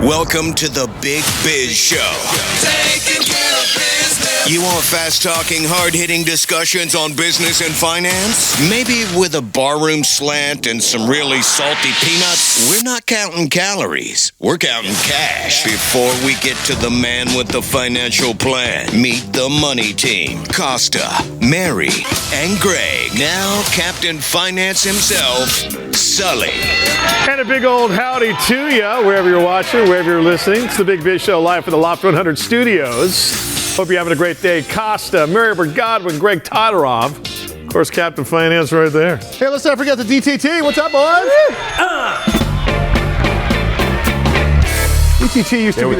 Welcome to the Big Biz Show. Taking care of business. You want fast-talking, hard-hitting discussions on business and finance? Maybe with a barroom slant and some really salty peanuts? We're not counting calories. We're counting cash. Before we get to the man with the financial plan, meet the money team. Costa, Mary, and Greg. Now Captain Finance himself, Sully. And a big old howdy to you, wherever you're watching, wherever you're listening. It's the Big Biz Show live from the Loft 100 studios. Hope you're having a great day. Costa, Mary Godwin, Greg Todorov. Of course, Captain Finance right there. Hey, let's not forget the DTT. What's up, boys? DTT used to be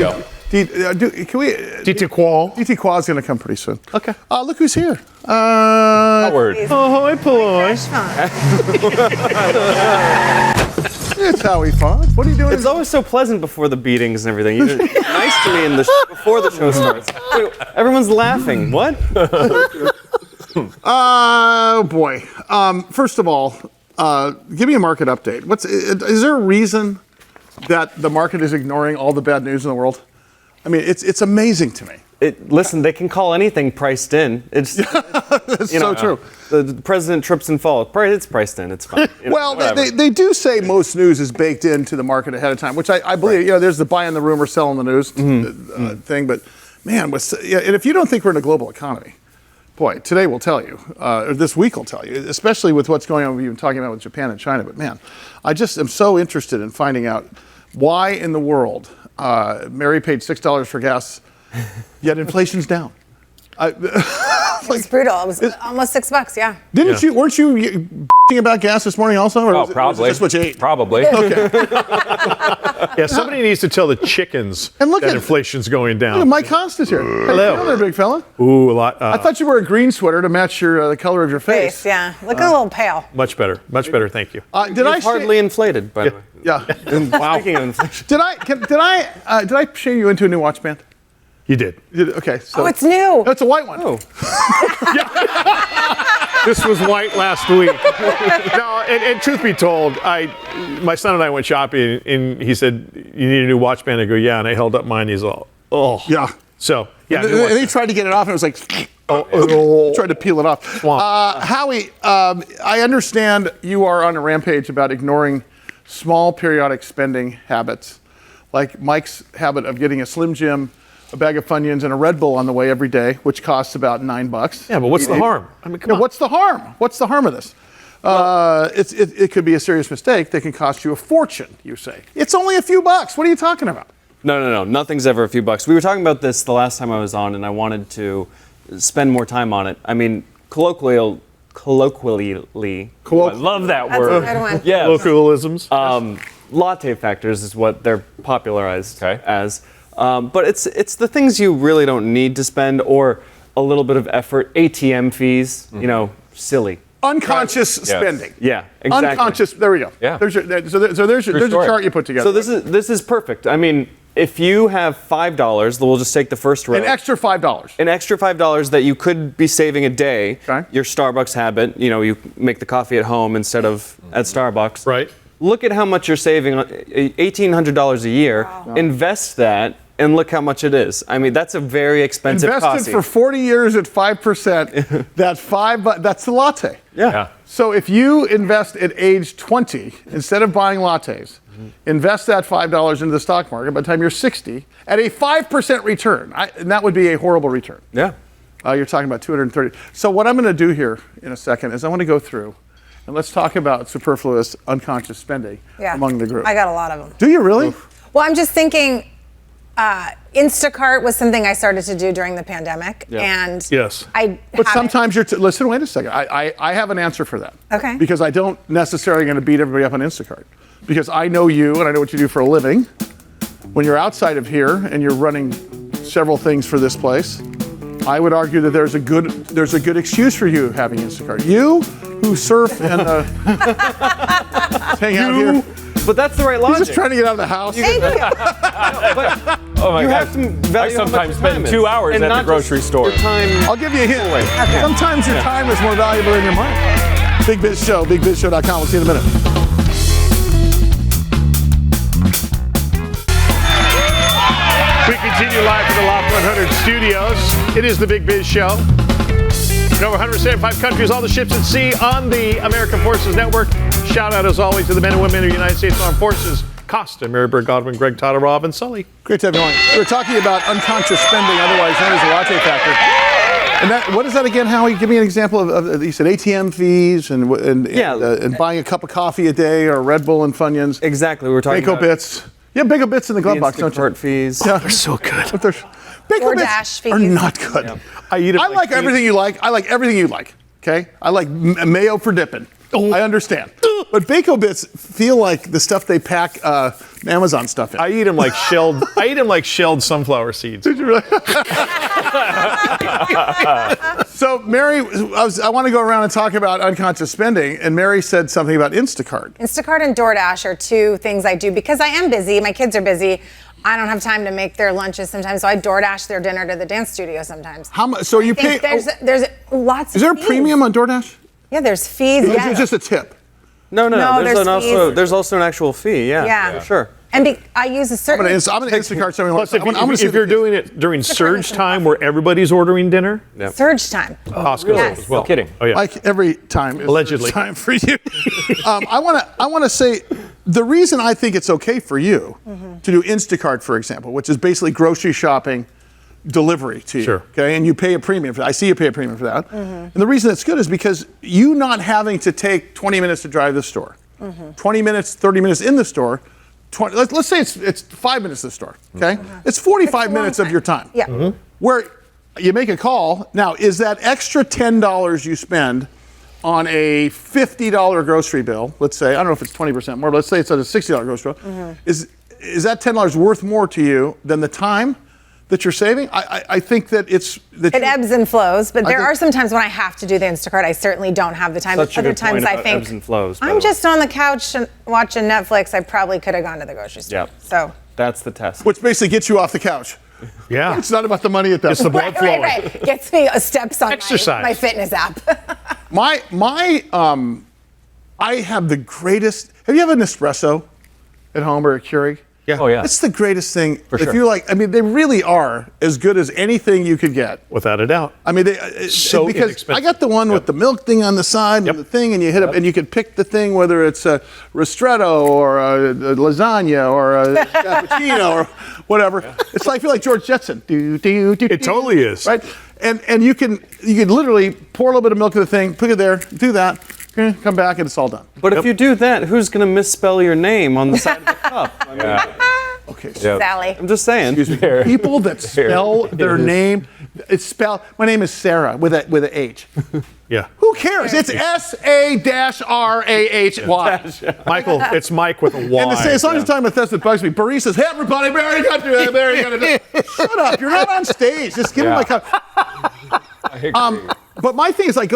DT Qual. DT Qual is going to come pretty soon. Okay. Look who's here. Howard. Ahoy, Paloy. It's Howie Font. What are you doing? It's always so pleasant before the beatings and everything. You're nice to me before the show starts. Everyone's laughing. What? Oh, boy. First of all, give me a market update. Is there a reason that the market is ignoring all the bad news in the world? I mean, it's amazing to me. Listen, they can call anything priced in. It's That's so true. The president trips and falls. It's priced in. It's fine. Well, they do say most news is baked into the market ahead of time, which I believe. Right. You know, there's the buy in the rumor, sell in the news thing. But man, and if you don't think we're in a global economy, boy, today will tell you, or this week will tell you, especially with what's going on. We've been talking about with Japan and China. But man, I just am so interested in finding out why in the world Mary paid $6 for gas. Yet inflation's down. It's brutal. It was almost $6. Yeah. Weren't you about gas this morning also? Or probably. Was this what you ate? Probably. Okay. Yeah, somebody needs to tell the chickens that inflation's going down. Look, Mike Costa's here. Hello. Hello there, big fella. Ooh, a lot. I thought you wore a green sweater to match the color of your face. Yeah. Looking a little pale. Much better. Much better. Thank you. Did I hardly inflated, by the way. Yeah. Wow. Speaking of inflation. Did I shame you into a new watch band? You did. Okay. So it's new. It's a white one. Oh. This was white last week. No, and truth be told, my son and I went shopping, and he said, "You need a new watch band." I go, "Yeah," and I held up mine. He's all, "Oh." Yeah. So yeah. And he tried to get it off, and it was like, tried to peel it off. Howie, I understand you are on a rampage about ignoring small periodic spending habits, like Mike's habit of getting a Slim Jim, a bag of Funyuns, and a Red Bull on the way every day, which costs about $9. Yeah, but what's the harm? I mean, come on. What's the harm? What's the harm of this? It could be a serious mistake that can cost you a fortune, you say. It's only a few bucks. What are you talking about? No. Nothing's ever a few bucks. We were talking about this the last time I was on, and I wanted to spend more time on it. I mean, colloquially. I love that word. That's a good one. Yeah. Colloquialisms. Latte factors is what they're popularized as. But it's the things you really don't need to spend, or a little bit of effort. ATM fees, silly. Unconscious spending. Yeah, exactly. Unconscious. There we go. Yeah. There's a chart you put together. So this is perfect. I mean, if you have $5, we'll just take the first row. An extra $5. An extra $5 that you could be saving a day. Okay. Your Starbucks habit. You make the coffee at home instead of at Starbucks. Right. Look at how much you're saving. $1,800 a year. Wow. Invest that. And look how much it is. I mean, that's a very expensive coffee. Invested for 40 years at 5%, that's the latte. Yeah. So if you invest at age 20, instead of buying lattes, invest that $5 into the stock market by the time you're 60 at a 5% return. And that would be a horrible return. Yeah. You're talking about 230. So what I'm going to do here in a second is I want to go through and let's talk about superfluous unconscious spending among the group. I got a lot of them. Do you really? Well, I'm just thinking Instacart was something I started to do during the pandemic. Yeah. And yes. But sometimes listen, wait a second. I have an answer for that. Okay. Because I don't necessarily going to beat everybody up on Instacart. Because I know you and I know what you do for a living. When you're outside of here and you're running several things for this place, I would argue that there's a good excuse for you having Instacart. You who surf and hang out here. But that's the right logic. He's just trying to get out of the house. Thank you. Oh my You God. have to value I how much sometimes your time spend is. 2 hours And at the not grocery just store. your time. I'll give you a hint. Sometimes your time is more valuable than your money. Big Biz Show, bigbizshow.com. We'll see you in a minute. continue live from the Loft 100 studios. It is the Big Biz Show. In over 175 countries, all the ships at sea on the American Forces Network. Shout out, as always, to the men and women of the United States Armed Forces. Costa, Mary Bird Godwin, Greg Todorov, and Sully. Great to have you on. We're talking about unconscious spending, otherwise known as the latte factor. And that, what is that again, Howie? Give me an example of you said ATM fees and buying a cup of coffee a day or Red Bull and Funyuns. Exactly, we were talking about Bits. You have Bagel Bits in the glove box, don't you? Instacart fees. Yeah, They're so good. but Bagel DoorDash Bits are fees. not good. Yeah. I eat them I like everything you like. I like everything you like. Okay, I like mayo for dipping. I understand. But Bacon Bits feel like the stuff they pack Amazon stuff in. I eat them like shelled. I eat them like shelled sunflower seeds. Did you really? So Mary, I want to go around and talk about unconscious spending, and Mary said something about Instacart. Instacart and DoorDash are two things I do because I am busy. My kids are busy. I don't have time to make their lunches sometimes, so I DoorDash their dinner to the dance studio sometimes. How much? So you pay? There's lots. Is there a fees. premium on DoorDash? Yeah, there's fees. Or is Yeah. it just a tip? No, there's also an actual fee. Yeah, for sure. And I use a certain. I'm gonna Instacart something. Plus, if you're doing it during surge time where everybody's ordering dinner, surge time. Costco Yes. as well. No kidding. Oh yeah. like every time is Allegedly. time for you. I want to say the reason I think it's okay for you to do Instacart, for example, which is basically grocery shopping delivery to you. Sure. Okay, and you pay a premium for that. I see you pay a premium for that. And the reason it's good is because you not having to take 20 minutes to drive to the store, 20 minutes, 30 minutes in the store. Let's say it's 5 minutes to the store. Okay, it's 45 minutes of your time. Yeah. Where you make a call. Now, is that extra $10 you spend on a $50 grocery bill, let's say, I don't know if it's 20% more, but let's say it's at a $60 grocery bill, is that $10 worth more to you than the time that you're saving? I think that it ebbs and flows, but there are some times when I have to do the Instacart. I certainly don't have the time. Such a Other good times point I about think ebbs and flows, by the I'm way. just on the couch and watching Netflix. I probably could have gone to the grocery store. Yep. So That's the test. which basically gets you off the couch. Yeah. It's not about the money at that It's the point. blood flowing. right. Gets me steps on Exercise. my fitness app. I have the greatest. Have you ever an espresso at home or a Keurig? Yeah. Oh, yeah. It's the greatest thing. For if sure. you like, I mean, they really are as good as anything you could get. Without a doubt. I mean, So because inexpensive. I got the one with the milk thing on the side, Yep. with the thing, and you hit up, and you can pick the thing, whether it's a ristretto or a lasagna or a cappuccino or whatever. It's like I feel like George Jetson. It totally is. Right, and you can literally pour a little bit of milk in the thing, put it there, do that, come back, and it's all done. But if you do that, who's going to misspell your name on the side of the cup? I mean, Okay, so Sally. I'm just saying. people that spell their name, my name is Sarah with a H. Yeah. Who cares? It's S-A-R-A-H-Y. Michael, it's Mike with a Y. And to say, as long as you're talking about this, that bugs me. Barry says, "Hey, everybody, Barry got to do that. Barry got to do that." Shut up! You're not on stage. Just give me my cup. I agree. But my thing is, I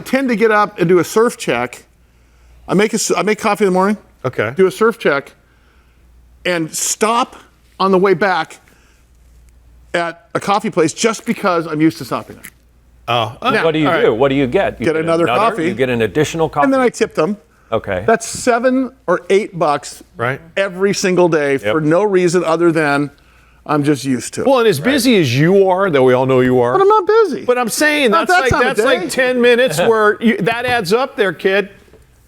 tend to get up and do a surf check. I make coffee in the morning. Okay. Do a surf check, and stop on the way back at a coffee place just because I'm used to stopping there. Oh. What do you all do? right. What do you get? You Get another coffee. You get an additional coffee. And then I tip them. Okay. That's $7 or $8 Right. every single day for no reason other than I'm just used to it. Well, and as busy as you are, that we all know you are. But I'm not busy. But I'm saying Not that's that time of day. like 10 minutes where that adds up there, kid.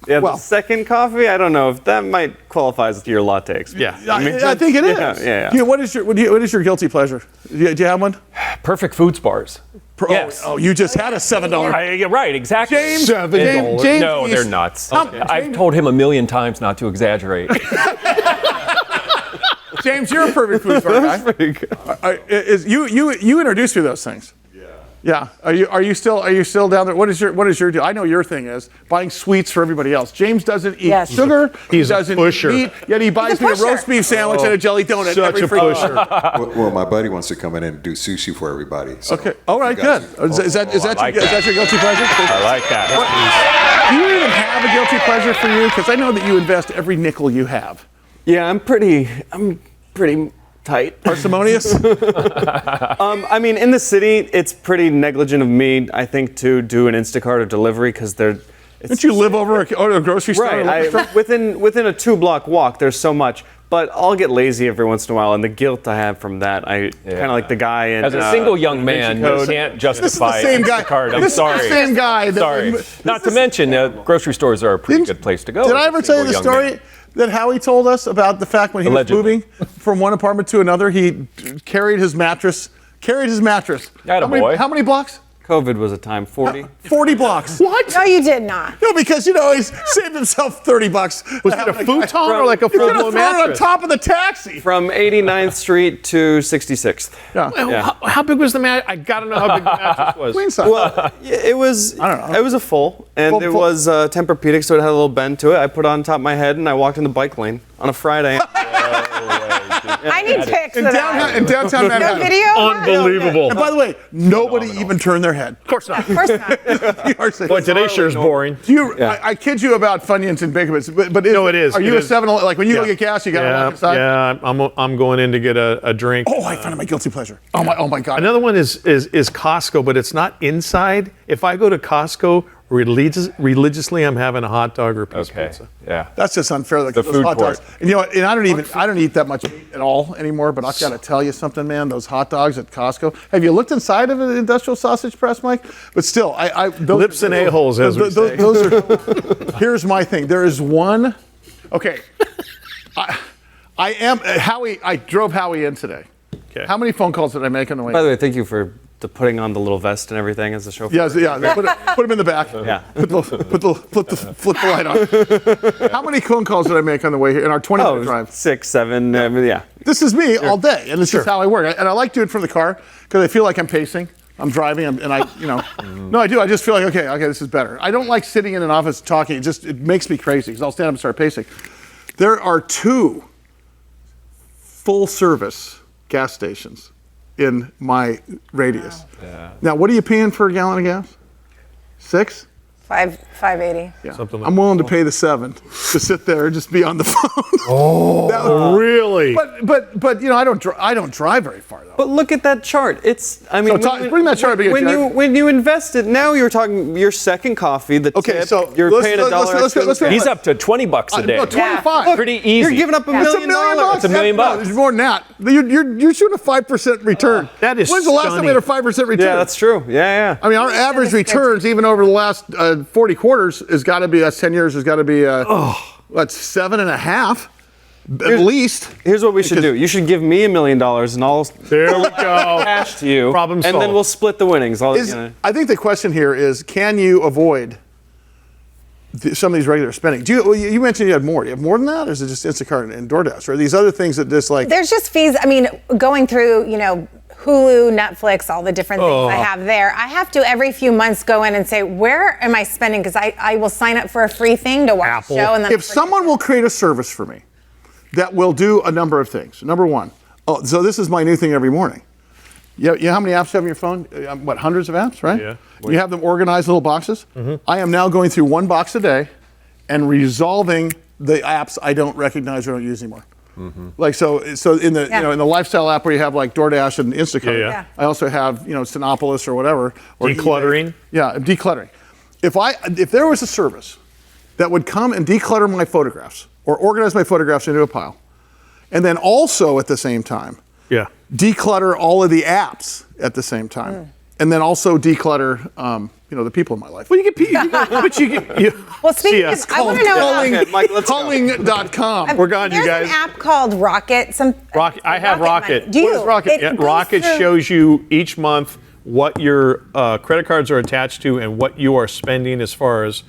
Yeah, Well- the second coffee, I don't know if that might qualify as to your latte experience. Yeah. I think it is. Yeah. What is your guilty pleasure? Do you have one? Perfect Foods bars. Yes. Oh, you just had a $7. Right, exactly. James, $7. James, No, he's- they're nuts. Okay. I've told him a million times not to exaggerate. James, you're a perfect food bar guy. You introduced me to those things. Yeah. Are you still down there? What is your deal? I know your thing is buying sweets for everybody else. James doesn't eat Yes. sugar. He's a doesn't pusher. eat meat, yet he buys me a pusher. roast beef sandwich and a jelly donut Such every a freaking pusher. Well, my buddy wants to come in and do sushi for everybody. So Okay. All right. you guys- Good. Is that I like that. your guilty pleasure? I like that. Do you even have a guilty pleasure for you? Because I know that you invest every nickel you have. Yeah, I'm pretty tight. Parsimonious? I mean, in the city, it's pretty negligent of me, I think, to do an Instacart or delivery because Don't you live over a grocery store? Right. Within a 2-block walk, there's so much. But I'll get lazy every once in a while, and the guilt I have from that, kind of like the guy in. As a single young man, you can't justify This is the same guy. Instacart. I'm This is sorry. the same guy. Sorry. Not to mention, grocery stores are a pretty good place to go. Did as I a ever tell you single the young story man. that Howie told us about the fact when he Allegedly. was moving from one apartment to another, he carried his mattress. Attaboy. How many blocks? COVID was a time, 40. 40 blocks. What? No, you did not. No, because he's saved himself $30. Was it a futon or like a He's gonna full-blown throw it on mattress? top of the taxi. From 89th Street to 66th. Yeah. How big was the mattress? I gotta know how big the mattress was. Queen size. Well, it was. I don't know. It was a full, and Full- it full- was Tempur-Pedic, so it had a little bend to it. I put it on top of my head, and I walked in the bike lane on a Friday. I need pics in of that. downtown No Manhattan. video? Unbelievable. And by the way, nobody even turned their head. Of course not. Of course not. You are saying- Boy, today's sure is boring. Do you, I kid you about Funyuns and Bacon Bits, but No, it is. Are you It a is. 7-Eleven? Like when you go get gas, you got to walk inside? Yeah, I'm going in to get a drink. Oh, I found my guilty pleasure. Oh my God. Another one is Costco, but it's not inside. If I go to Costco religiously, I'm having a hot dog or a piece of Okay. pizza. Yeah. That's just unfair. Like The those food hot dogs. court. And you know what? And I don't eat that much meat at all anymore. But I've got to tell you something, man. Those hot dogs at Costco. Have you looked inside of an industrial sausage press, Mike? But still, those Lips and a-holes, as we say. Those are. Here's my thing. There is one. Okay. I am Howie. I drove Howie in today. Okay. How many phone calls did I make on the way? By the way, thank you for putting on the little vest and everything as the chauffeur. Yeah. Put him in the back. Yeah. Flip the light on. How many phone calls did I make on the way here in our 20-minute drive? 6, 7. I mean, yeah. This is me all day, and this is how I work. And I like doing it from the car because I feel like I'm pacing. I'm driving, and no, I do. I just feel like, okay, this is better. I don't like sitting in an office talking. It makes me crazy because I'll stand up and start pacing. There are 2 full-service gas stations in my radius. Wow. Yeah. Now, what are you paying for a gallon of gas? 6? $5.80. Yeah. Something like I'm willing to pay the 7 to sit there and just be on the phone. Oh, really? But I don't drive very far though. But look at that chart. Bring that chart up again, Jack. when you invest it, now you're talking your second coffee, the Okay, tip, so you're let's- paying let's- $1 let's- extra. let's go- He's up to $20 a day. No, 25. Pretty easy. You're giving up $1 That's million. $1 million bucks. That's $1 million No, bucks. there's more than that. You're shooting a 5% return. That is When's the last time we had a stunning. 5% return? Yeah, that's true. Yeah. I mean, our average returns, even over the last 40 quarters, has got to be, that's 10 years, has got to be, 7.5 at least. Here's what we should do. You should give me $1 million, and I'll There we go. cash to you. Problem And then solved. we'll split the winnings. I think the question here is, can you avoid some of these regular spending? You mentioned you had more. Do you have more than that, or is it just Instacart and DoorDash? Or are these other things that just like... There's just fees. I mean, going through, Hulu, Netflix, all the different things I have there. I have to every few months go in and say, where am I spending? Because I will sign up for a free thing to watch Apple. a show. And then If someone will create a service for me that will do a number of things. Number one, so this is my new thing every morning. You know how many apps you have on your phone? Hundreds of apps, right? Yeah. You have them organized little boxes. I am now going through one box a day and resolving the apps I don't recognize or don't use anymore. Like so in the in the lifestyle app where you have like DoorDash and Instacart. Yeah. I also have Sinopolis or whatever. Or Decluttering. eBay. Yeah, decluttering. If there was a service that would come and declutter my photographs or organize my photographs into a pile, and then also at the same time Yeah. declutter all of the apps at the same time, and then also declutter the people in my life. Well, you get, but you get. Well, speaking of, I want to know about. Okay, Mike, let's go. Calling.com. We're gone, you There's guys. an app called Rocket. I have Rocket. Money. Do you? What is Rocket? Yeah, It goes Rocket through- shows you each month what your credit cards are attached to and what you are spending as far as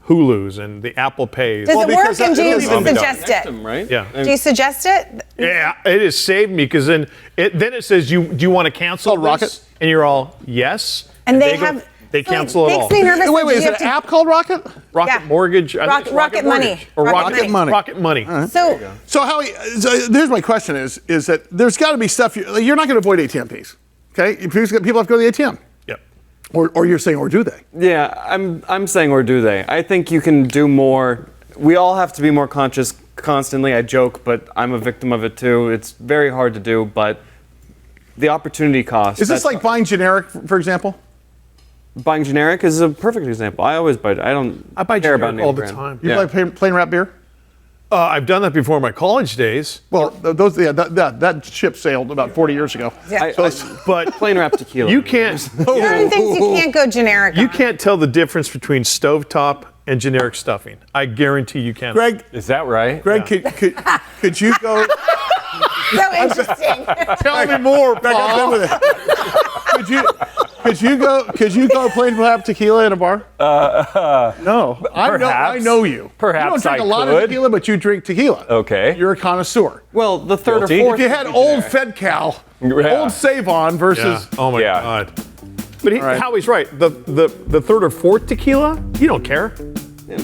Hulu's and the Apple Pays. Does it work, because and do you it doesn't suggest it? right? Yeah. Do you suggest it? Yeah, it has saved me because then it says do you want to cancel Oh, Rocket? this? And you're all yes. And they go- have. they cancel it all. Makes me nervous. Wait, that is you it have an to- app called Rocket? Rocket Yeah. Mortgage. I think it's Rocket Money. Mortgage. Or Rocket Money. Rocket Money. So So here's my question is that there's got to be stuff you're not going to avoid ATM fees. Okay, people have to go to the ATM. Yep. Or you're saying, or do they? Yeah, I'm saying, or do they? I think you can do more. We all have to be more conscious constantly. I joke, but I'm a victim of it too. It's very hard to do, but the opportunity cost. Is this like buying generic, for example? buying generic is a perfect example. I always buy. I buy care about generic all the name time. brand. You buy plain wrap beer? I've done that before in my college days. Well, that ship sailed about 40 years ago. Yeah. But Plain wrap tequila. you can't. Certain things you can't go generic You on. can't tell the difference between stovetop and generic stuffing. I guarantee you can. Greg, Is that right? could you go? So interesting. Tell me more, Paul. Could you go plain wrap tequila in a bar? No. I know you. Perhaps you don't drink I a lot could. of tequila, but you drink tequila. Okay. You're a connoisseur. Well, the third Guilty. or fourth. If you had old Fed Cal, Yeah. old Savon versus. Oh my Yeah. God. But right. Howie's right. The third or fourth tequila, you don't care.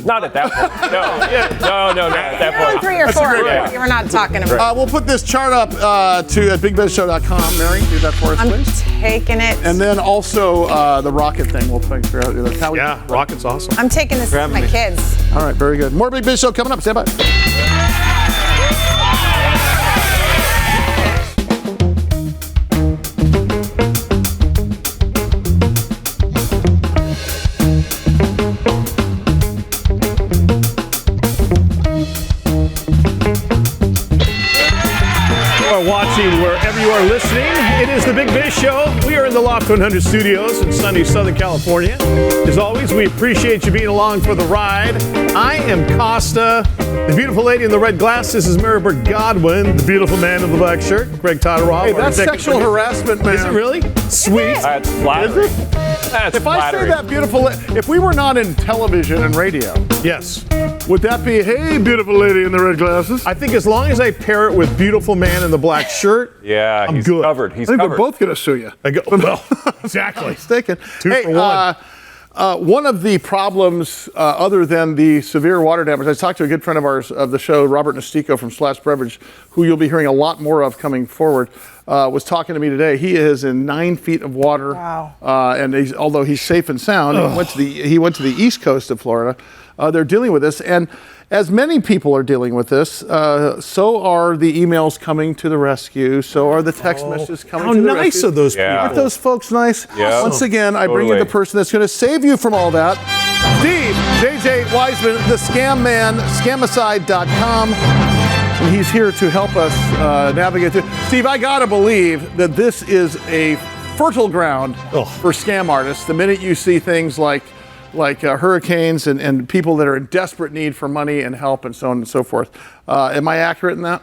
Not at that point. No, not at that You're on point. 3 or 4. great- We're not talking about. We'll put this chart up to at bigbizshow.com. Mary, do that for us, I'm please. taking it. And then also the rocket thing. We'll figure out how we. Yeah, Rocket's awesome. I'm taking this with my me. kids. All right, very good. More Big Biz Show coming up. Stand by. You are watching wherever you are listening. It is the Big Biz Show. We are in the Loft 100 studios in sunny Southern California. As always, we appreciate you being along for the ride. I am Costa. The beautiful lady in the red glasses is Maribert Godwin. The beautiful man in the black shirt, Greg Todorov. Hey, that's sexual harassment, man. Is it really? Sweet. That's flattering. That's If I say flattering. that beautiful, if we were not in television and radio, Yes. would that be, hey, beautiful lady in the red glasses? I think as long as I pair it with beautiful man in the black shirt, Yeah, I'm he's good. covered. I He's think covered. we're both going to sue you. I go, well, exactly. Mistaken. Two Hey, for one. one of the problems, other than the severe water damage, I talked to a good friend of ours of the show, Robert Nestico from Slash Beverage, who you'll be hearing a lot more of coming forward, was talking to me today. He is in 9 feet of water. Wow. And although he's safe and sound, he went to the east coast of Florida. They're dealing with this. And as many people are dealing with this, so are the emails coming to the rescue. So are the text messages coming How to the nice rescue. of those Yeah. Aren't people. those folks nice? Yeah. Once again, I bring you Totally. the person that's going to save you from all that. Steve, JJ Wiseman, the scam man, scamicide.com. And he's here to help us navigate through. Steve, I got to believe that this is a fertile ground for scam artists. The minute you see things like hurricanes and people that are in desperate need for money and help and so on and so forth. Am I accurate in that?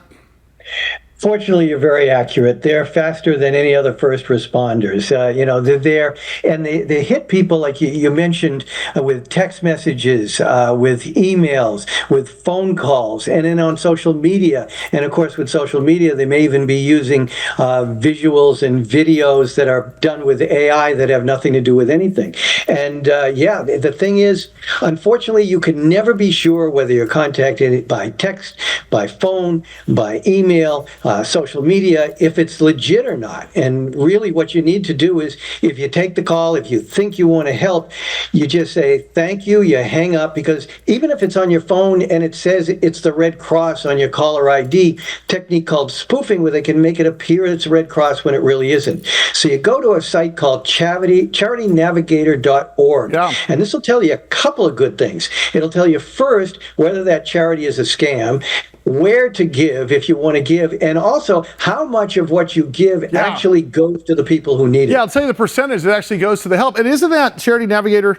Fortunately, you're very accurate. They're faster than any other first responders. They're there, and they hit people like you mentioned with text messages, with emails, with phone calls, and then on social media. And of course, with social media, they may even be using visuals and videos that are done with AI that have nothing to do with anything. And the thing is, unfortunately, you can never be sure whether you're contacted by text, by phone, by email, social media, if it's legit or not. And really what you need to do is, if you take the call, if you think you want to help, you just say thank you, you hang up, because even if it's on your phone and it says it's the Red Cross on your caller ID, technique called spoofing, where they can make it appear it's Red Cross when it really isn't. So you go to a site called charitynavigator.org, and this will tell you a couple of good things. It'll tell you first whether that charity is a scam, where to give if you want to give, and also how much of what you give actually goes to the people who need it. Yeah, I'll tell you the percentage that actually goes to the help. And isn't that Charity Navigator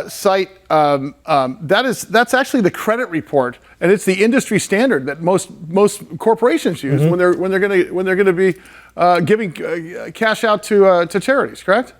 site, that's actually the credit report, and it's the industry standard that most corporations use when they're going to be giving cash out to charities, correct?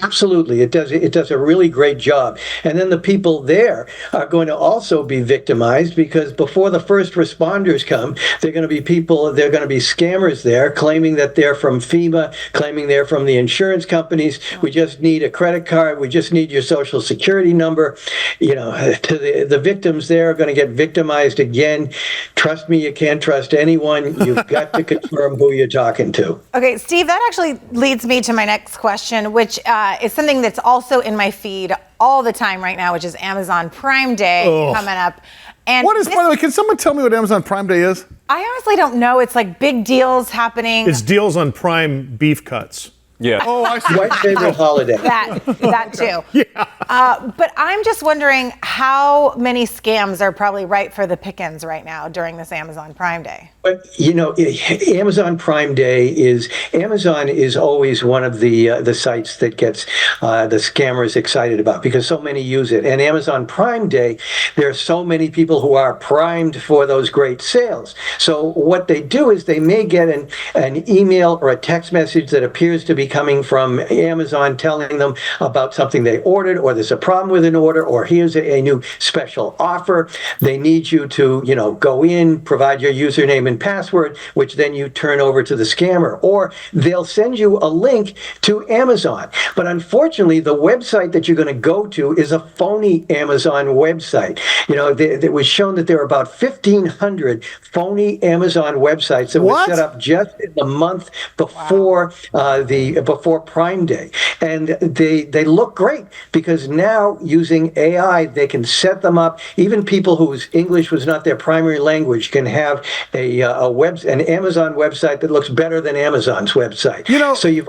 Absolutely. It does a really great job. And then the people there are going to also be victimized, because before the first responders come, they're going to be scammers there claiming that they're from FEMA, claiming they're from the insurance companies. We just need a credit card. We just need your social security number. The victims there are going to get victimized again. Trust me, you can't trust anyone. You've got to confirm who you're talking to. Okay, Steve, that actually leads me to my next question, which is something that's also in my feed all the time right now, which is Amazon Prime Day coming up. And by the way, can someone tell me what Amazon Prime Day is? I honestly don't know. It's like big deals happening. It's deals on Prime beef cuts. Yeah. Oh, I see. White favorite holiday. That too. Yeah. But I'm just wondering how many scams are probably ripe for the pickings right now during this Amazon Prime Day. But Amazon Prime Day Amazon is always one of the sites that gets the scammers excited about because so many use it. And Amazon Prime Day, there are so many people who are primed for those great sales. So what they do is they may get an email or a text message that appears to be coming from Amazon telling them about something they ordered, or there's a problem with an order, or here's a new special offer. They need you to, go in, provide your username and password, which then you turn over to the scammer, or they'll send you a link to Amazon. But unfortunately, the website that you're going to go to is a phony Amazon website. It was shown that there are about 1,500 phony Amazon websites that were set up just in the month before before Prime Day, and they look great because now using AI they can set them up. Even people whose English was not their primary language can have an Amazon website that looks better than Amazon's website. So you've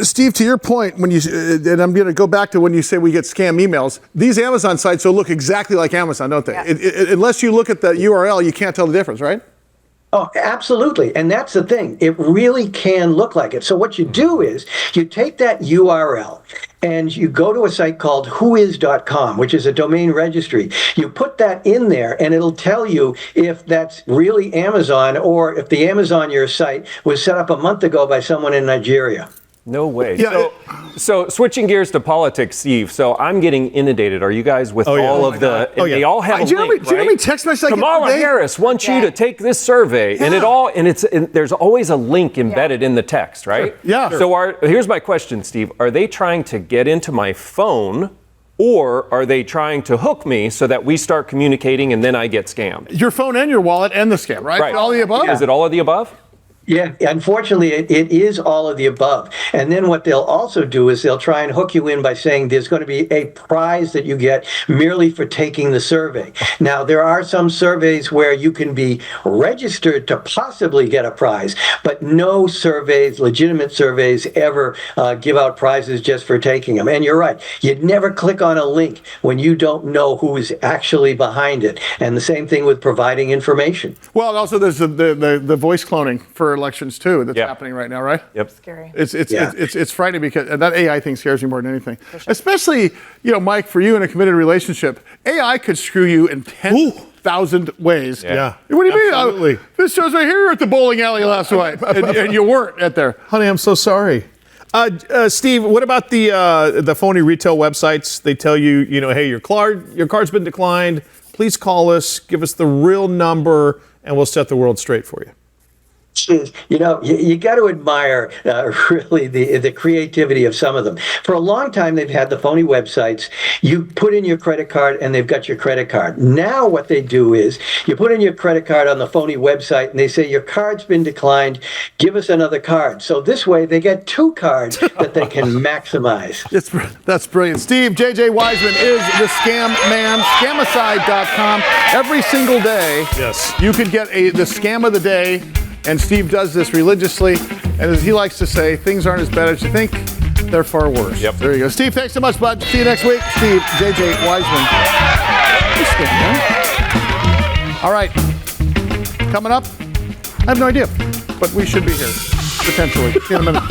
Steve, to your point, when you and I'm going to go back to when you say we get scam emails, these Amazon sites will look exactly like Amazon, don't they? Yeah. Unless you look at the URL, you can't tell the difference, right? Oh, absolutely. And that's the thing. It really can look like it. So what you do is you take that URL and you go to a site called whois.com, which is a domain registry. You put that in there and it'll tell you if that's really Amazon or if the Amazon your site was set up a month ago by someone in Nigeria. No way. Yeah. So switching gears to politics, Steve. So I'm getting inundated. Are you guys with all of the? And they all have a link, do you know how many text messages I get Kamala today? Harris wants you to take this survey, and there's always a link embedded in the text, right? Sure. Yeah. So here's my question, Steve. Are they trying to get into my phone, or are they trying to hook me so that we start communicating and then I get scammed? Your phone and your wallet and the scam, right? Right. All of the above? Is it all of the above? Yeah, unfortunately, it is all of the above. And then what they'll also do is they'll try and hook you in by saying there's going to be a prize that you get merely for taking the survey. Now, there are some surveys where you can be registered to possibly get a prize, but no surveys, legitimate surveys, ever give out prizes just for taking them. And you're right, you'd never click on a link when you don't know who is actually behind it. And the same thing with providing information. Well, also there's the voice cloning for elections too that's happening right now, right? Yep. Scary. It's frightening because that AI thing scares me more than anything. Sure. Especially, Mike, for you in a committed relationship, AI could screw you in 10,000 ways. Yeah. What do you mean? Absolutely. This shows right here at the bowling alley last night, and you weren't at there. Honey, I'm so sorry. Steve, what about the phony retail websites? They tell you, hey, your card's been declined. Please call us, give us the real number, and we'll set the world straight for you. You got to admire really the creativity of some of them. For a long time, they've had the phony websites. You put in your credit card and they've got your credit card. Now what they do is you put in your credit card on the phony website and they say, your card's been declined, give us another card. So this way they get two cards that they can maximize. That's brilliant. Steve, JJ Wiseman is the scam man, scamicide.com. Every single day, you could get the scam of the day. And Steve does this religiously. And as he likes to say, things aren't as bad as you think. They're far worse. Yep. There you go. Steve, thanks so much, bud. See you next week. Steve, JJ Wiseman. All right. Coming up, I have no idea, but we should be here, potentially. See you in a minute.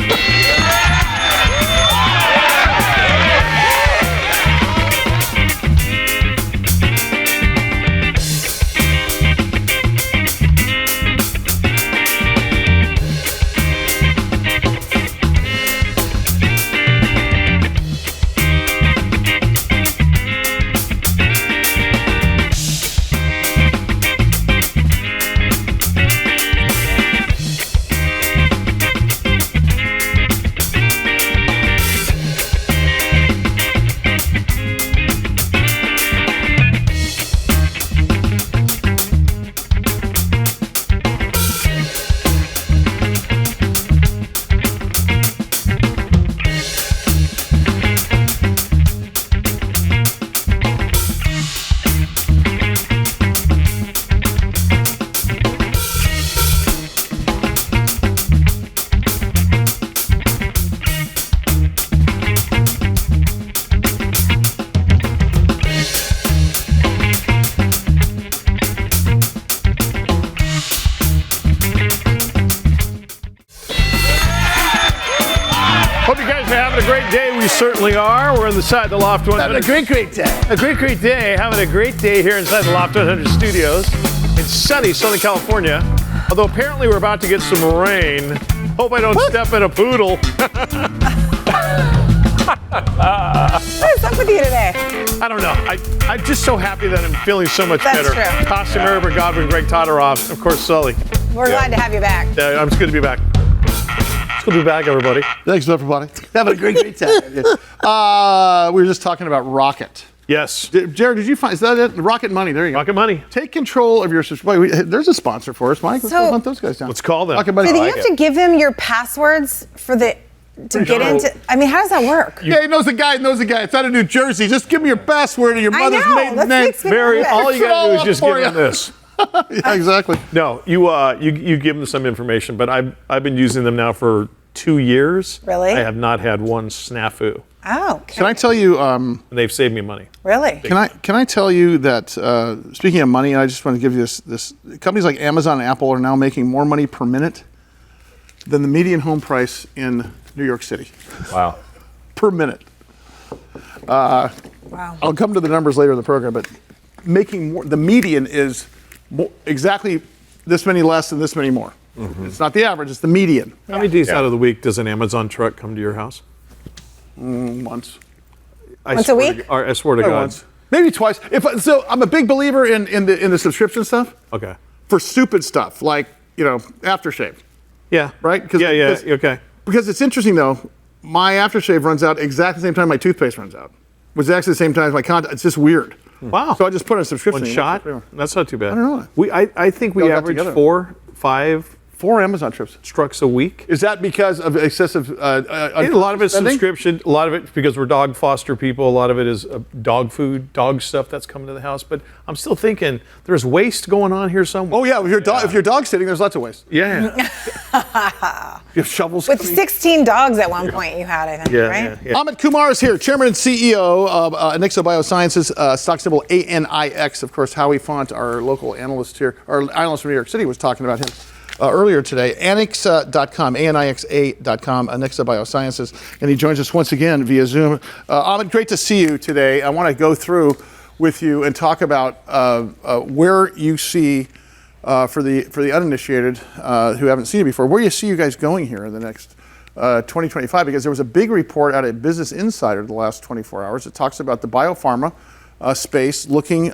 Hope you guys are having a great day. We certainly are. We're inside the Loft 100. Having a great day. A great day. Having a great day here inside the Loft 100 studios in sunny Southern California. Although apparently we're about to get some rain. Hope I don't step in a poodle. What is up with you today? I don't know. I'm just so happy that I'm feeling so much That's better. true. Costa, Mary, Godwin, Greg Todorov, of course, Sully. We're glad to have you back. I'm just good to be back. It's good to be back, everybody. Thanks, everybody. Having a great time. We were just talking about Rocket. Yes. Jared, did you find, is that it? Rocket Money, there you go. Rocket Money. Take control of your subscription. Wait, there's a sponsor for us, Mike. Let's go hunt those guys down. Let's call them. Rocket Money. So do you have to give him your passwords to get into? I mean, how does that work? Yeah, he knows the guy. It's out of New Jersey. Just give me your password and your mother's I know. maiden Let's name. make some Mary, all you gotta do is just give for them you. this. Yeah, exactly. No, you give them some information, but I've been using them now for 2 years. Really? I have not had one snafu. Oh, okay. Can I tell you? And they've saved me money. Really? Can I tell you that? Speaking of money, I just want to give you this. Companies like Amazon and Apple are now making more money per minute than the median home price in New York City. Wow. Per minute. Wow. I'll come to the numbers later in the program, but making more. The median is exactly this many less and this many more. Mm-hmm. It's not the average; it's the median. How many days out of the week does an Amazon truck come to your house? Once. Once a week? I swear to God. Once. Maybe twice. So I'm a big believer in the subscription stuff. Okay. For stupid stuff like aftershave. Yeah. Right? Okay. Because it's interesting though, my aftershave runs out exactly the same time my toothpaste runs out. Which is actually the same time as my contact. It's just weird. Wow. So I just put on a subscription. One shot? That's not too bad. I don't know. I think we All got average together. 4, 5 4 Amazon trips. trucks a week. Is that because of excessive? A lot of it's spending? subscription. A lot of it because we're dog foster people. A lot of it is dog food, dog stuff that's coming to the house. But I'm still thinking there's waste going on here somewhere. Oh yeah, if you're dog sitting, there's lots of waste. Yeah. You have shovels. With coming. 16 dogs at one point you had, I think, right? Yeah. Amit Kumar is here, Chairman and CEO of Anixo Biosciences, stock symbol ANIX. Of course, Howie Font, our local analyst here, our analyst from New York City, was talking about him earlier today. Anix.com, ANIXA.com, Anixo Biosciences, and he joins us once again via Zoom. Amit, great to see you today. I want to go through with you and talk about where you see, for the uninitiated who haven't seen it before, where you see you guys going here in the next 2025, because there was a big report out of Business Insider the last 24 hours that talks about the biopharma space looking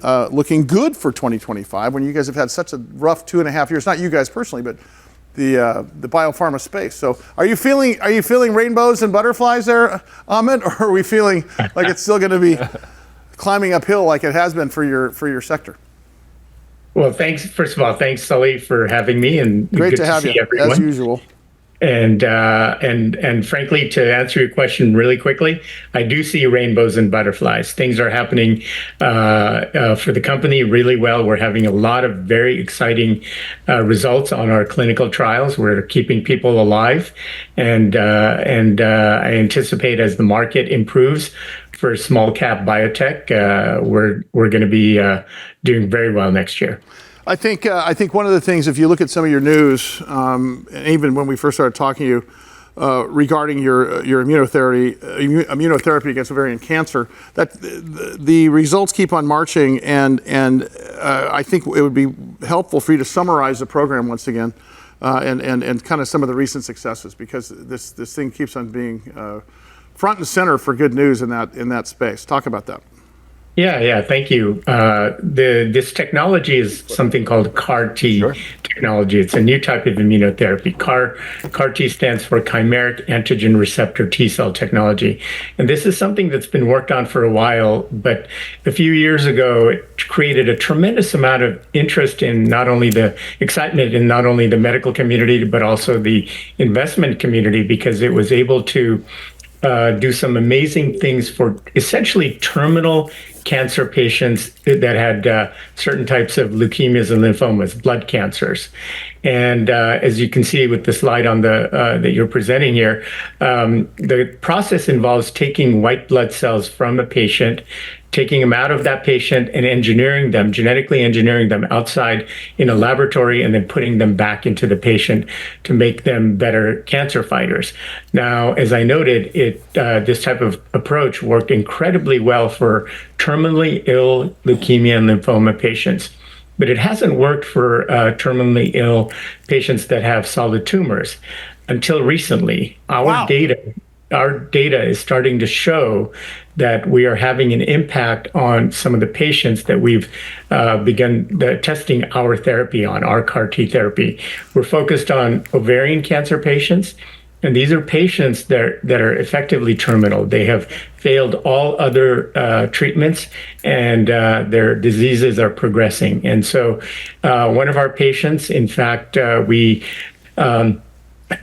good for 2025 when you guys have had such a rough 2.5 years. Not you guys personally, but the biopharma space. So are you feeling rainbows and butterflies there, Amit, or are we feeling like it's still going to be climbing uphill like it has been for your sector? Well, thanks. First of all, thanks, Sully, for having me, and Great good to have see you, everyone. as usual. And frankly, to answer your question really quickly, I do see rainbows and butterflies. Things are happening for the company really well. We're having a lot of very exciting results on our clinical trials. We're keeping people alive, and I anticipate as the market improves for small cap biotech, we're going to be doing very well next year. I think one of the things, if you look at some of your news, and even when we first started talking to you regarding your immunotherapy against ovarian cancer, that the results keep on marching, and I think it would be helpful for you to summarize the program once again, and kind of some of the recent successes, because this thing keeps on being front and center for good news in that space. Talk about that. Yeah, thank you. This technology is something called CAR-T technology. It's a new type of immunotherapy. CAR-T stands for Chimeric Antigen Receptor T-cell technology. And this is something that's been worked on for a while, but a few years ago, it created a tremendous amount of interest in not only the excitement in not only the medical community, but also the investment community, because it was able to do some amazing things for essentially terminal cancer patients that had certain types of leukemias and lymphomas, blood cancers. And as you can see with the slide on that you're presenting here, the process involves taking white blood cells from a patient, taking them out of that patient and engineering them, genetically engineering them outside in a laboratory, and then putting them back into the patient to make them better cancer fighters. Now, as I noted, this type of approach worked incredibly well for terminally ill leukemia and lymphoma patients. But it hasn't worked for terminally ill patients that have solid tumors until recently. Our data is starting to show that we are having an impact on some of the patients that we've begun testing our therapy on, our CAR T therapy. We're focused on ovarian cancer patients, and these are patients that are effectively terminal. They have failed all other treatments, and their diseases are progressing. And so one of our patients, in fact, we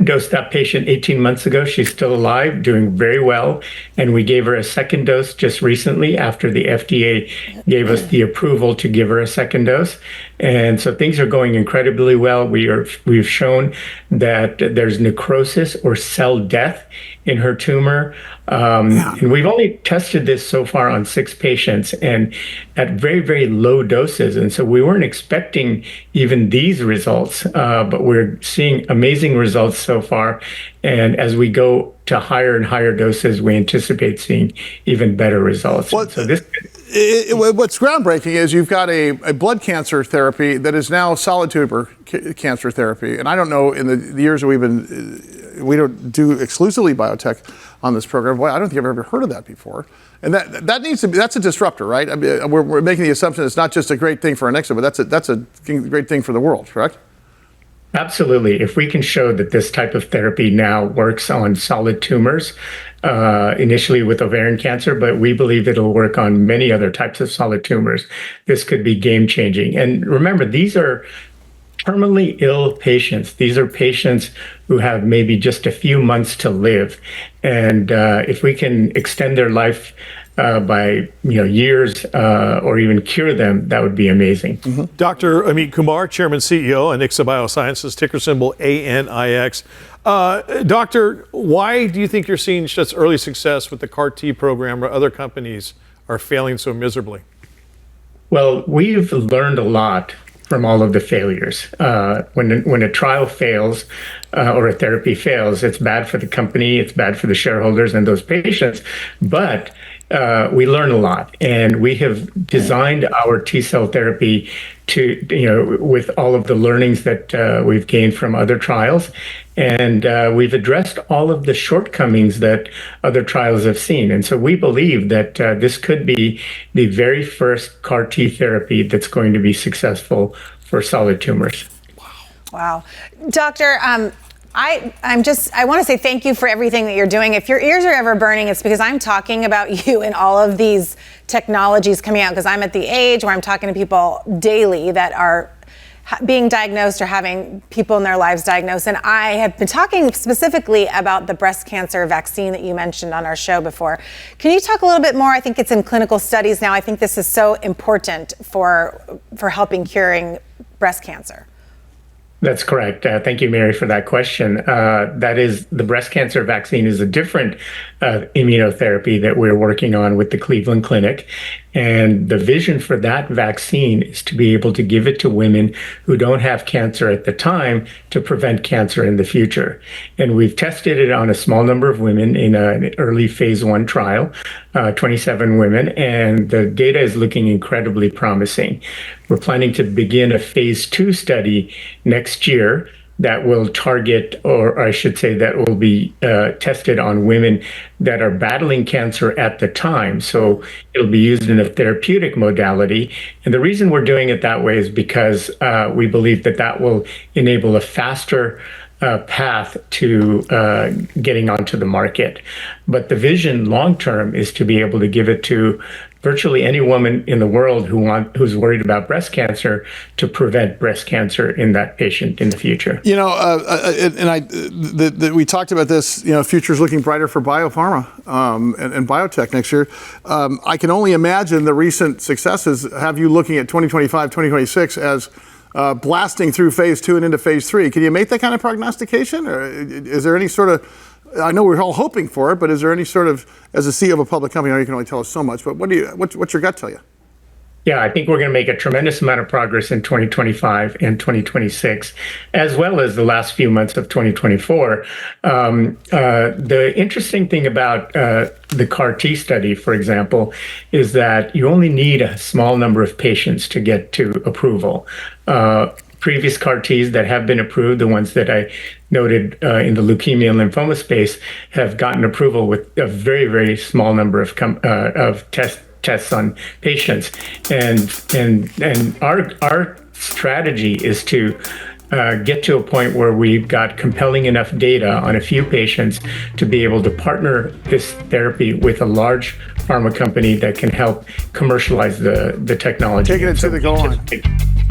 dosed that patient 18 months ago. She's still alive, doing very well. And we gave her a second dose just recently after the FDA gave us the approval to give her a second dose. And so things are going incredibly well. We've shown that there's necrosis or cell death in her tumor. And we've only tested this so far on 6 patients and at very, very low doses. And so we weren't expecting even these results, but we're seeing amazing results so far. And as we go to higher and higher doses, we anticipate seeing even better results. Well, so this. What's groundbreaking is you've got a blood cancer therapy that is now solid tumor cancer therapy. And I don't know, in the years that we don't do exclusively biotech on this program. Boy, I don't think I've ever heard of that before. And that needs to be, that's a disruptor, right? I mean, we're making the assumption it's not just a great thing for Anixa, but that's a great thing for the world, correct? Absolutely. If we can show that this type of therapy now works on solid tumors, initially with ovarian cancer, but we believe it'll work on many other types of solid tumors, this could be game changing. And remember, these are terminally ill patients. These are patients who have maybe just a few months to live. And if we can extend their life by years or even cure them, that would be amazing. Mm-hmm. Dr. Amit Kumar, Chairman, CEO, Anixa Biosciences, ticker symbol ANIX. Doctor, why do you think you're seeing such early success with the CAR T program where other companies are failing so miserably? Well, we've learned a lot from all of the failures. When a trial fails or a therapy fails, it's bad for the company, it's bad for the shareholders and those patients, but we learn a lot, and we have designed our T-cell therapy to, with all of the learnings that we've gained from other trials, and we've addressed all of the shortcomings that other trials have seen. And so we believe that this could be the very first CAR T therapy that's going to be successful for solid tumors. Wow. Doctor, I want to say thank you for everything that you're doing. If your ears are ever burning, it's because I'm talking about you and all of these technologies coming out, because I'm at the age where I'm talking to people daily that are being diagnosed or having people in their lives diagnosed. And I have been talking specifically about the breast cancer vaccine that you mentioned on our show before. Can you talk a little bit more? I think it's in clinical studies now. I think this is so important for helping curing breast cancer. That's correct. Thank you, Mary, for that question. That is, the breast cancer vaccine is a different immunotherapy that we're working on with the Cleveland Clinic. And the vision for that vaccine is to be able to give it to women who don't have cancer at the time to prevent cancer in the future. And we've tested it on a small number of women in an early phase 1 trial, 27 women, and the data is looking incredibly promising. We're planning to begin a phase 2 study next year that will target, or I should say that will be tested on women that are battling cancer at the time. So it'll be used in a therapeutic modality. And the reason we're doing it that way is because we believe that that will enable a faster path to getting onto the market. But the vision long-term is to be able to give it to virtually any woman in the world who's worried about breast cancer, to prevent breast cancer in that patient in the future. We talked about this. Future's looking brighter for biopharma and biotech next year. I can only imagine the recent successes have you looking at 2025, 2026 as blasting through phase 2 and into phase 3. Can you make that kind of prognostication, or is there any sort of I know we're all hoping for it, but is there any sort of, as a CEO of a public company, I know you can only tell us so much, but what's your gut tell you? Yeah, I think we're going to make a tremendous amount of progress in 2025 and 2026, as well as the last few months of 2024. The interesting thing about the CAR-T study, for example, is that you only need a small number of patients to get to approval. Previous CAR-Ts that have been approved, the ones that I noted in the leukemia and lymphoma space, have gotten approval with a very, very small number of tests on patients, and our strategy is to get to a point where we've got compelling enough data on a few patients to be able to partner this therapy with a large pharma company that can help commercialize the technology. Taking it to the goal line.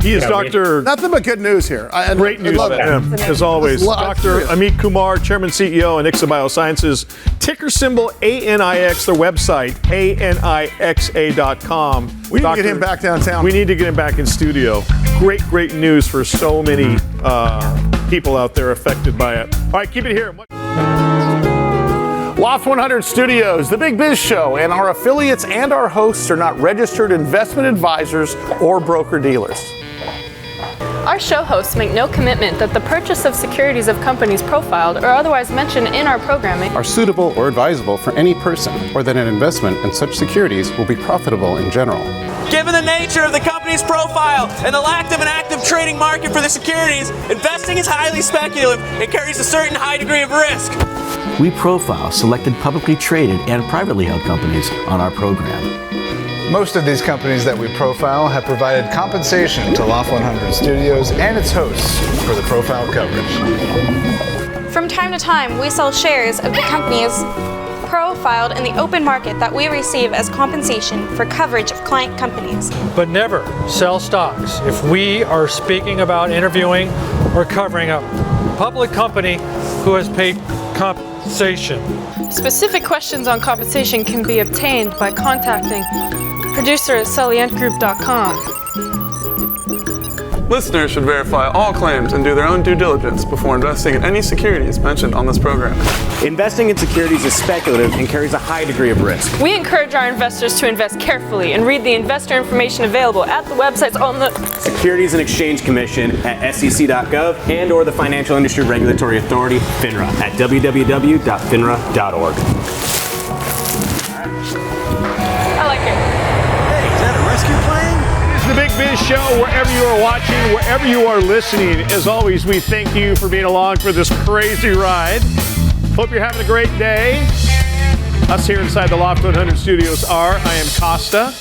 He is Dr. Nothing but good news here. Great news for him, as always. Dr. Amit Kumar, Chairman, CEO, and Anixa Biosciences. Ticker symbol ANIX, their website, anixa.com. We need to get him back downtown. We need to get him back in studio. Great news for so many people out there affected by it. All right, keep it here. Loft 100 Studios, The Big Biz Show, and our affiliates and our hosts are not registered investment advisors or broker-dealers. Our show hosts make no commitment that the purchase of securities of companies profiled or otherwise mentioned in our programming are suitable or advisable for any person, or that an investment in such securities will be profitable in general. Given the nature of the company's profile and the lack of an active trading market for the securities, investing is highly speculative and carries a certain high degree of risk. We profile selected publicly traded and privately held companies on our program. Most of these companies that we profile have provided compensation to Loft 100 Studios and its hosts for the profile coverage. From time to time, we sell shares of the companies profiled in the open market that we receive as compensation for coverage of client companies. But never sell stocks if we are speaking about interviewing or covering a public company who has paid compensation. Specific questions on compensation can be obtained by contacting producer@celientgroup.com. Listeners should verify all claims and do their own due diligence before investing in any securities mentioned on this program. Investing in securities is speculative and carries a high degree of risk. We encourage our investors to invest carefully and read the investor information available at the websites on the Securities and Exchange Commission at sec.gov and or the Financial Industry Regulatory Authority, FINRA, at www.finra.org. I like it. Hey, is that a rescue plane? The Big Biz Show, wherever you are watching, wherever you are listening. As always, we thank you for being along for this crazy ride. Hope you're having a great day. Us here inside the Loft 100 Studios are, I am Costa.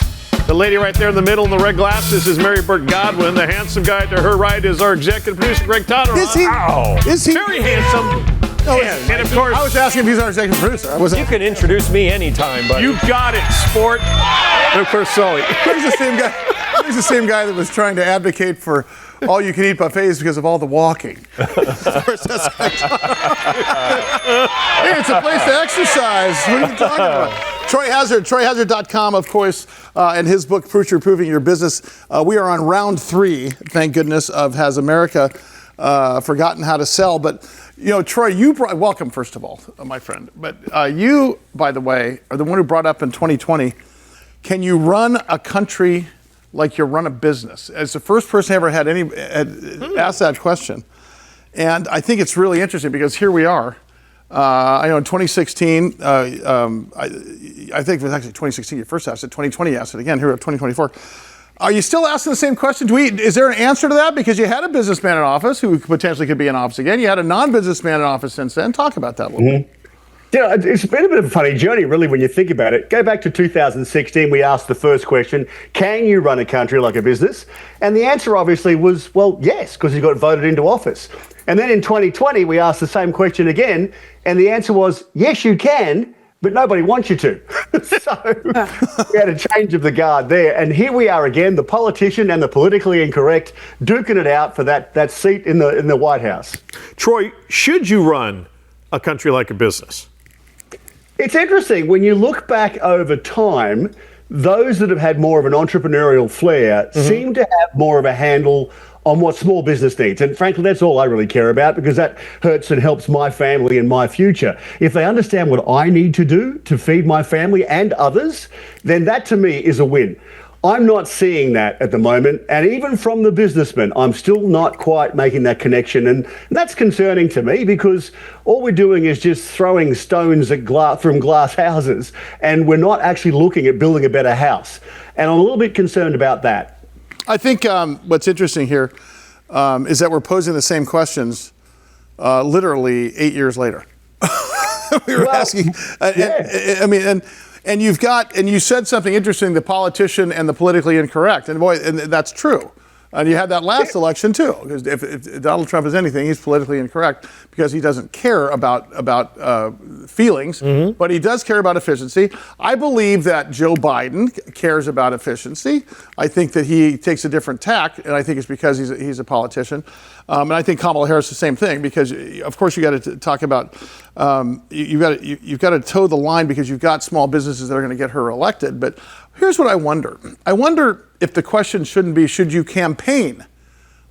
The lady right there in the middle in the red glasses is Mary Burt Godwin. The handsome guy to her right is our executive producer, Greg Todoroff. Is he? Very handsome. And of course, I was asking if he's our executive producer. You can introduce me anytime, buddy. You got it, sport. And of course, Sully. He's the same guy. He's the same guy that was trying to advocate for all-you-can-eat buffets because of all the walking. Of course, that's hey, it's a place to exercise. What are you talking about? Troy Hazard, TroyHazard.com, of course, and his book, Future-Proofing Your Business. We are on round 3, thank goodness, of Has America Forgotten How to Sell? But, you know, Troy, welcome, first of all, my friend. But you, by the way, are the one who brought up in 2020, can you run a country like you run a business? As the first person ever had asked that question. And I think it's really interesting because here we are. I know in 2016, I think it was actually 2016 you first asked it, 2020 you asked it again, here at 2024. Are you still asking the same question? Is there an answer to that? Because you had a businessman in office who potentially could be in office again. You had a non-businessman in office since then. Talk about that a little bit. Yeah, it's been a bit of a funny journey, really, when you think about it. Go back to 2016, we asked the first question, can you run a country like a business? And the answer obviously was, well, yes, because you got voted into office. And then in 2020, we asked the same question again, and the answer was, yes, you can, but nobody wants you to. So we had a change of the guard there. And here we are again, the politician and the politically incorrect, duking it out for that seat in the White House. Troy, should you run a country like a business? It's interesting. When you look back over time, those that have had more of an entrepreneurial flair seem to have more of a handle on what small business needs. And frankly, that's all I really care about, because that hurts and helps my family and my future. If they understand what I need to do to feed my family and others, then that to me is a win. I'm not seeing that at the moment, and even from the businessmen, I'm still not quite making that connection, and that's concerning to me, because all we're doing is just throwing stones at from glass houses, and we're not actually looking at building a better house. And I'm a little bit concerned about that. I think what's interesting here is that we're posing the same questions literally 8 years later. We were asking, and you said something interesting, the politician and the politically incorrect, and that's true. And you had that last election too, because if Donald Trump is anything, he's politically incorrect because he doesn't care about feelings, but he does care about efficiency. I believe that Joe Biden cares about efficiency. I think that he takes a different tack, and I think it's because he's a politician. And I think Kamala Harris the same thing, because of course you got to talk about you've got to toe the line, because you've got small businesses that are going to get her elected. But here's what I wonder. I wonder if the question shouldn't be, should you campaign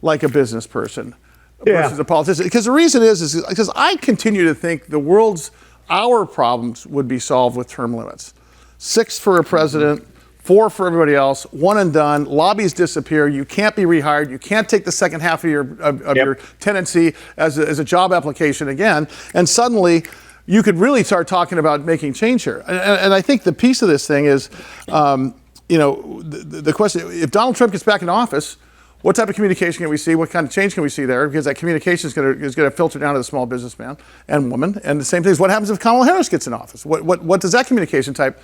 like a business person versus a politician? Because the reason is because I continue to think our problems would be solved with term limits. 6 for a president, 4 for everybody else, 1 and done. Lobbies disappear. You can't be rehired. You can't take the second half of your tenancy as a job application again. And suddenly, you could really start talking about making change here. And I think the piece of this thing is, the question: if Donald Trump gets back in office, what type of communication can we see? What kind of change can we see there? Because that communication is going to filter down to the small businessman and woman. And the same thing is what happens if Kamala Harris gets in office? What does that communication type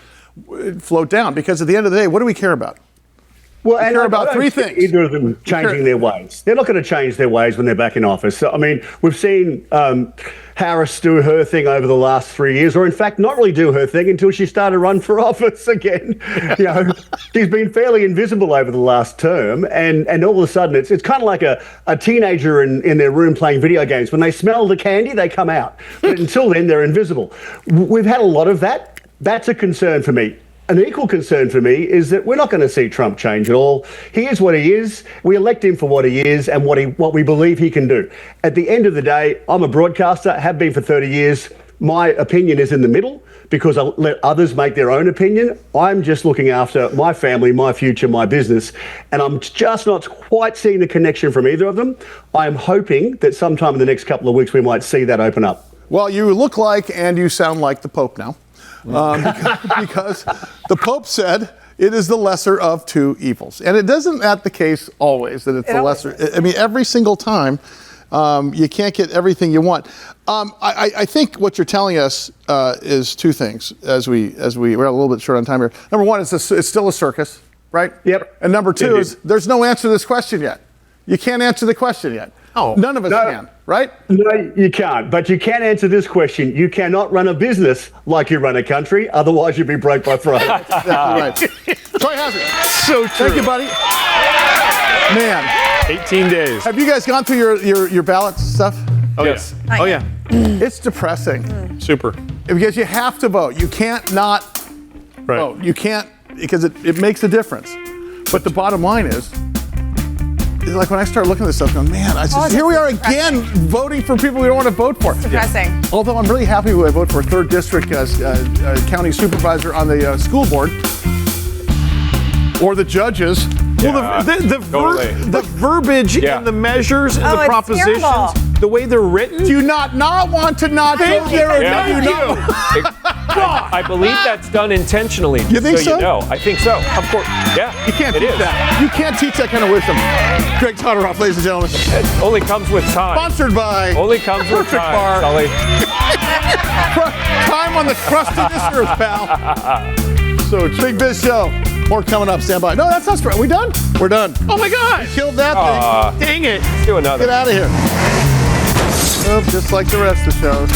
float down? Because at the end of the day, what do we care about? Well, we care about 3 things. Either of them changing their ways. They're not going to change their ways when they're back in office. So, I mean, we've seen Harris do her thing over the last 3 years, or in fact, not really do her thing until she started to run for office again. She's been fairly invisible over the last term, and all of a sudden, it's kind of like a teenager in their room playing video games. When they smell the candy, they come out. But until then, they're invisible. We've had a lot of that. That's a concern for me. An equal concern for me is that we're not going to see Trump change at all. He is what he is. We elect him for what he is and what we believe he can do. At the end of the day, I'm a broadcaster, have been for 30 years. My opinion is in the middle because I let others make their own opinion. I'm just looking after my family, my future, my business, and I'm just not quite seeing the connection from either of them. I'm hoping that sometime in the next couple of weeks we might see that open up. Well, you look like and you sound like the Pope now. Because the Pope said it is the lesser of 2 evils. And it doesn't the case always that it's the lesser. I mean, every single time you can't get everything you want. I think what you're telling us is 2 things as we're a little bit short on time here. Number 1, it's still a circus, right? Yep. And number 2 is there's no answer to this question yet. You can't answer the question yet. Oh, none of us can, right? No, you can't. But you can answer this question. You cannot run a business like you run a country. Otherwise, you'd be broke by Friday. That's exactly right. Troy Hazard. So true. Thank you, buddy. Man. 18 days. Have you guys gone through your ballot stuff? Oh, yes. Oh, yeah. It's depressing. Super. Because you have to vote. You can't not vote. You can't, because it makes a difference. But the bottom line is, like when I start looking at this stuff, going, man, here we are again voting for people we don't want to vote for. It's depressing. Yeah. Although I'm really happy when I vote for a 3rd district county supervisor on the school board or the judges. Well, the verbiage and the measures and the propositions, the way they're written. Do you not want to not vote there? I believe that's done intentionally. You think so? I think so. Of course. Yeah. You can't teach that. You can't teach that kind of wisdom. Greg Todoroff, ladies and gentlemen. It only comes with time. Sponsored by Only comes with Perfect time, Bar. Sully. Time on the crust of this earth, pal. So, Big Biz Show. More coming up. Stand by. No, that's us. Are we done? We're done. Oh my God! We killed that thing. Dang it! Let's do another. Get out of here. Oh, just like the rest of the shows.